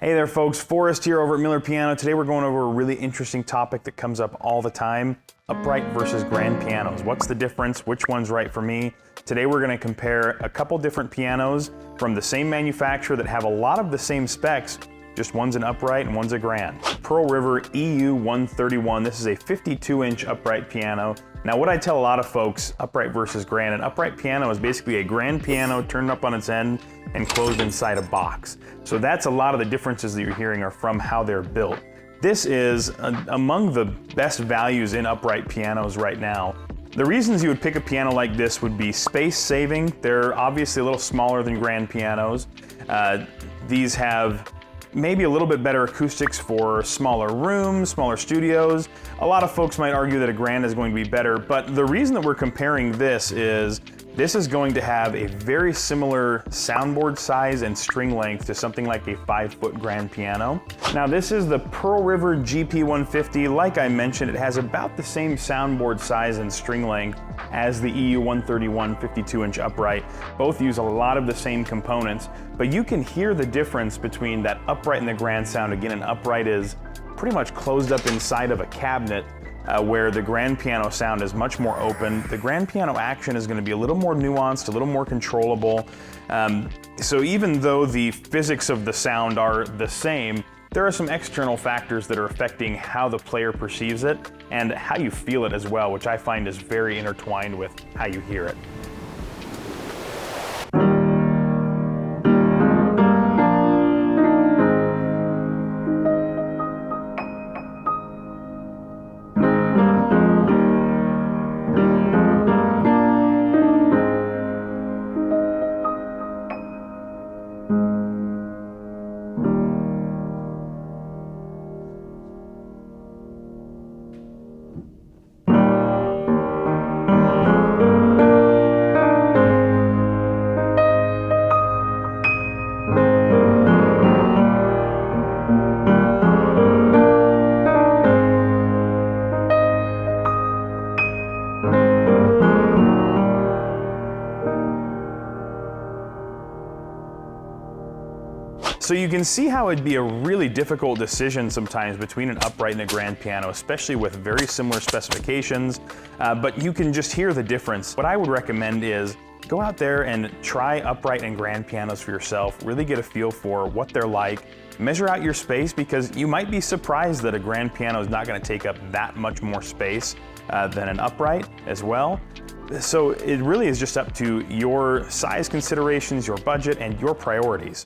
Hey there folks, Forrest here over at Miller Piano. Today we're going over a really interesting topic that comes up all the time, upright versus grand pianos. What's the difference? Which one's right for me? Today we're going to compare a couple different pianos from the same manufacturer that have a lot of the same specs, just one's an upright and one's a grand. Pearl River EU131, this is a 52-inch upright piano. Now what I tell a lot of folks, upright versus grand, an upright piano is basically a grand piano turned up on its end and closed inside a box. So that's a lot of the differences that you're hearing are from how they're built. This is among the best values in upright pianos right now. The reasons you would pick a piano like this would be space saving. They're obviously a little smaller than grand pianos. These have maybe a little bit better acoustics for smaller rooms, smaller studios. A lot of folks might argue that a grand is going to be better, but the reason that we're comparing this is going to have a very similar soundboard size and string length to something like a 5-foot grand piano. Now this is the Pearl River GP150. Like I mentioned, it has about the same soundboard size and string length as the EU131 52-inch upright. Both use a lot of the same components, but you can hear the difference between that upright and the grand sound. Again, an upright is pretty much closed up inside of a cabinet, where the grand piano sound is much more open. The grand piano action is going to be a little more nuanced, a little more controllable. So even though the physics of the sound are the same, there are some external factors that are affecting how the player perceives it and how you feel it as well, which I find is very intertwined with how you hear it. So you can see how it'd be a really difficult decision sometimes between an upright and a grand piano, especially with very similar specifications, but you can just hear the difference. What I would recommend is go out there and try upright and grand pianos for yourself, really get a feel for what they're like, measure out your space, because you might be surprised that a grand piano is not going to take up that much more space than an upright as well. So it really is just up to your size considerations, your budget, and your priorities.